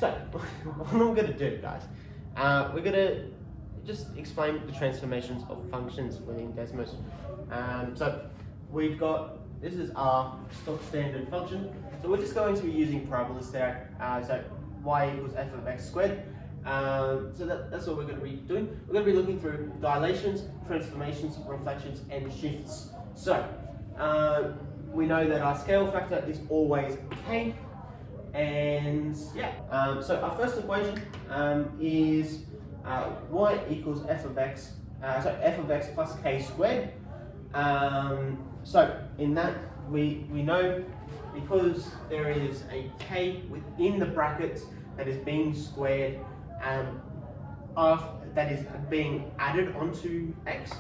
So, what I'm going to do, guys, we're going to just explain the transformations of functions within Desmos. So, we've got, this is our stock standard function. So, we're just going to be using parabolas there. So, y equals f of x squared. So that's what we're going to be doing. We're going to be looking through dilations, transformations, reflections, and shifts. So, we know that our scale factor is always k. And yeah, so our first equation is y equals f of x, so f of x plus k squared. So in that we know because there is a k within the brackets that is being squared, that is being added onto x,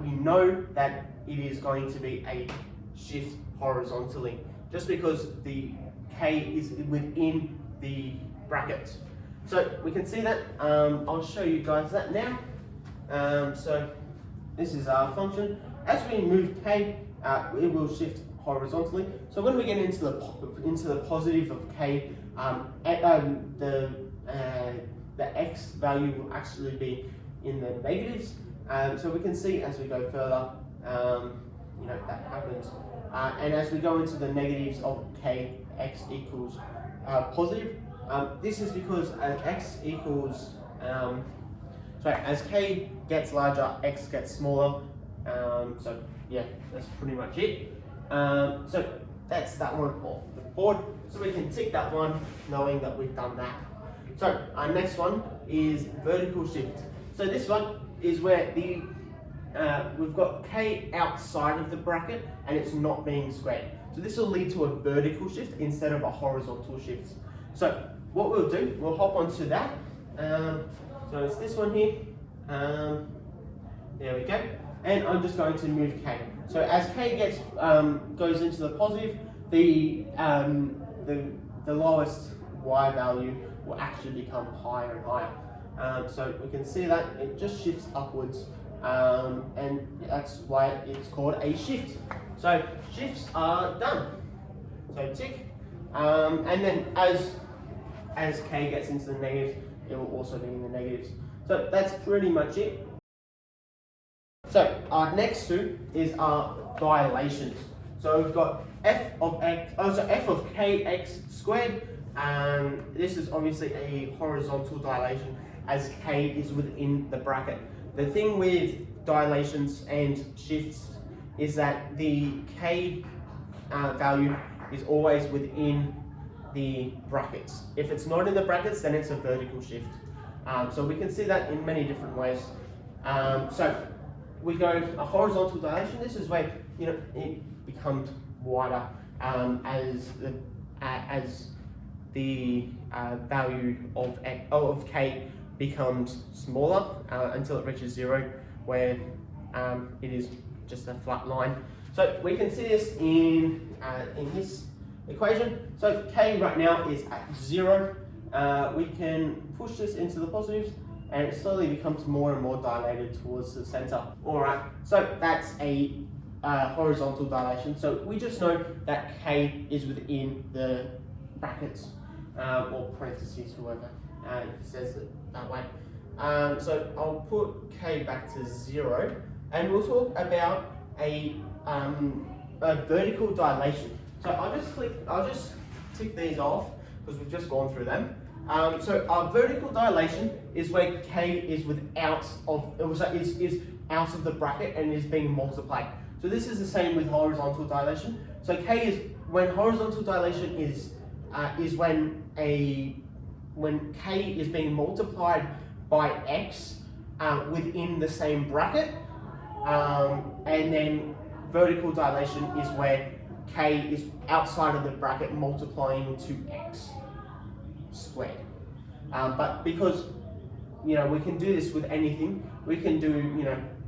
we know that it is going to be a shift horizontally, just because the k is within the brackets. So we can see that. I'll show you guys that now. So this is our function. As we move k, it will shift horizontally. So when we get into the positive of k, the x value will actually be in the negatives. So we can see as we go further, that happens. And as we go into the negatives of k, x equals positive. This is because as x equals, as k gets larger, x gets smaller. So yeah, that's pretty much it. So that's that one off the board. So we can tick that one knowing that we've done that. So our next one is vertical shift. So this one is where we've got k outside of the bracket and it's not being squared. So this will lead to a vertical shift instead of a horizontal shift. So what we'll do, we'll hop onto that. So it's this one here. There we go. And I'm just going to move k. So as k gets goes into the positive, the lowest y value will actually become higher and higher. So we can see that it just shifts upwards. And that's why it's called a shift. So shifts are done. So tick. And then as k gets into the negatives, it will also be in the negatives. So that's pretty much it. So our next two is our dilations. So we've got f of kx squared. This is obviously a horizontal dilation as k is within the bracket. The thing with dilations and shifts is that the k value is always within the brackets. If it's not in the brackets, then it's a vertical shift. So we can see that in many different ways. So we go a horizontal dilation. This is where it becomes wider as the value of k becomes smaller until it reaches 0, where it is just a flat line. So we can see this in this equation. So k right now is at 0. We can push this into the positives, and it slowly becomes more and more dilated towards the center. All right. So that's a horizontal dilation. So we just know that k is within the brackets or parentheses, whoever says it that way. So I'll put k back to 0, and we'll talk about a vertical dilation. So I'll just tick these off because we've just gone through them. So our vertical dilation is where k is out of the bracket and is being multiplied. So this is the same with horizontal dilation. So k is when horizontal dilation is when k is being multiplied by x within the same bracket, and then vertical dilation is where k is outside of the bracket multiplying to x squared. But because we can do this with anything, we can do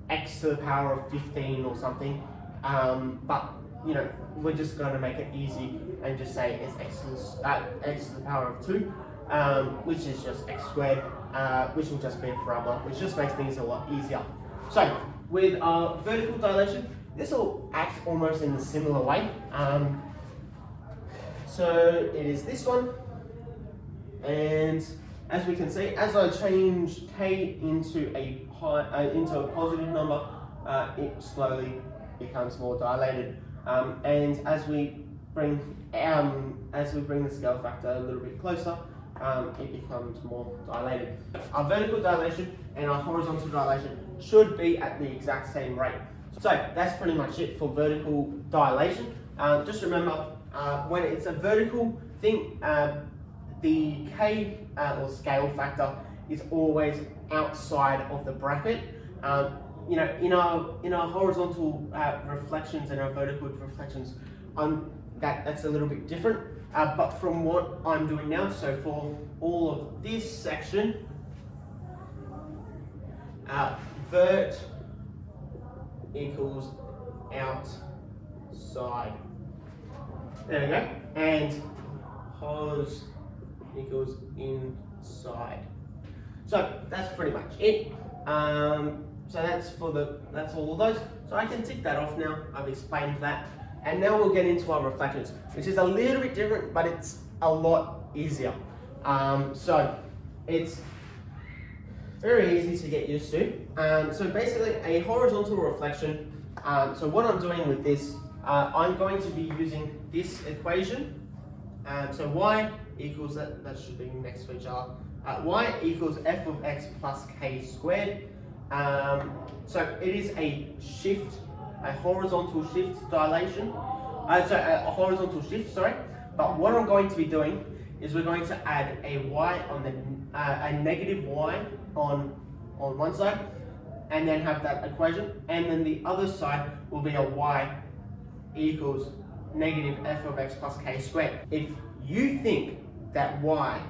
x to the power of 15 or something, but we're just going to make it easy and just say it's x to the power of 2, which is just x squared, which will just be a parabola, which just makes things a lot easier. So with our vertical dilation, this will act almost in a similar way. So it is this one. And as we can see, as I change k into a positive number, it slowly becomes more dilated. And as we bring the scale factor a little bit closer, it becomes more dilated. Our vertical dilation and our horizontal dilation should be at the exact same rate. So that's pretty much it for vertical dilation. Just remember, when it's a vertical thing, the K or scale factor is always outside of the bracket. You know, in our horizontal reflections and our vertical reflections, that's a little bit different. But from what I'm doing now, so for all of this section, vert equals outside. There we go. And hos equals inside. So that's pretty much it. So that's all of those. So I can tick that off now. I've explained that. And now we'll get into our reflections, which is a little bit different, but it's a lot easier. So it's very easy to get used to. So basically a horizontal reflection. So what I'm doing with this, I'm going to be using this equation. So y equals, that should be next to each other. Y equals f of x plus k squared. So it is a horizontal shift dilation. A horizontal shift, sorry. But what I'm going to be doing is we're going to add a y on a negative y on one side, and then have that equation, and then the other side will be a y equals negative f of x plus k squared. If you think that y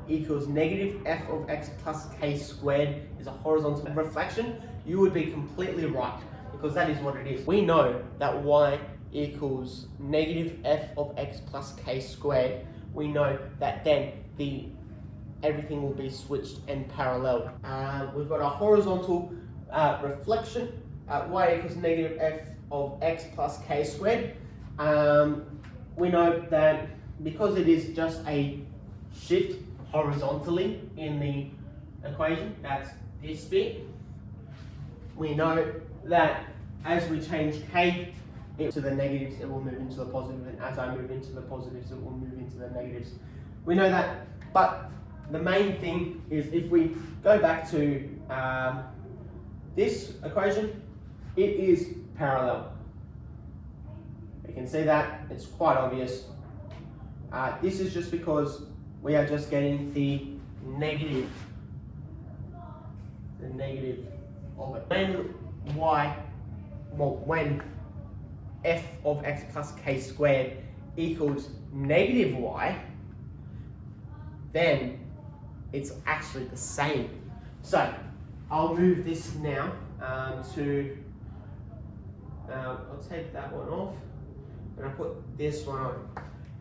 equals negative f of x plus k squared is a horizontal reflection, you would be completely right, because that is what it is. We know that y equals negative f of x plus k squared. We know that then everything will be switched and parallel. We've got our horizontal reflection. Y equals negative f of x plus k squared. We know that because it is just a shift horizontally in the equation, that's this bit. We know that as we change k to the negatives, it will move into the positive, and as I move into the positives, it will move into the negatives. We know that, but the main thing is if we go back to this equation, it is parallel. You can see that, it's quite obvious. This is just because we are just getting the negative of it. When f of x plus k squared equals negative y, then it's actually the same. So I'll move this now I'll take that one off and I'll put this one on.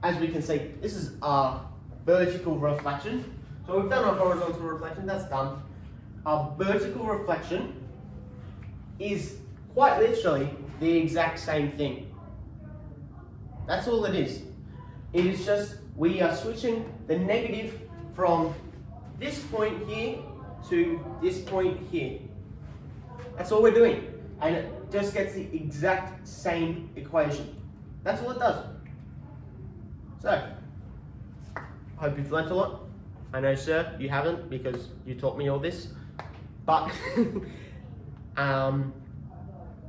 As we can see, this is our vertical reflection. So we've done our horizontal reflection, that's done. Our vertical reflection is quite literally the exact same thing. That's all it is. It is just we are switching the negative from this point here to this point here. That's all we're doing. And it just gets the exact same equation. That's all it does. So, I hope you've learnt a lot. I know, sir, you haven't, because you taught me all this. But,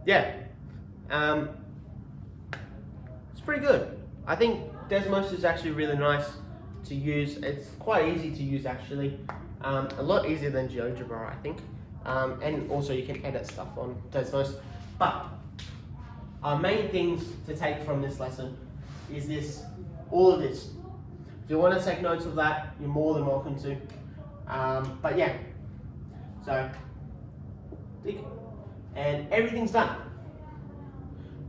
yeah. It's pretty good. I think Desmos is actually really nice to use. It's quite easy to use, actually. A lot easier than GeoGebra, I think. And also you can edit stuff on Desmos. But our main things to take from this lesson is all of this. If you want to take notes of that, you're more than welcome to. But yeah, so and everything's done.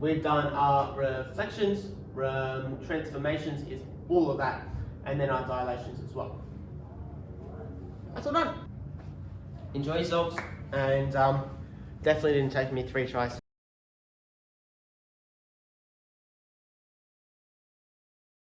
We've done our reflections, transformations, is all of that, and then our dilations as well. That's all done. Enjoy yourselves, and definitely didn't take me 3 tries.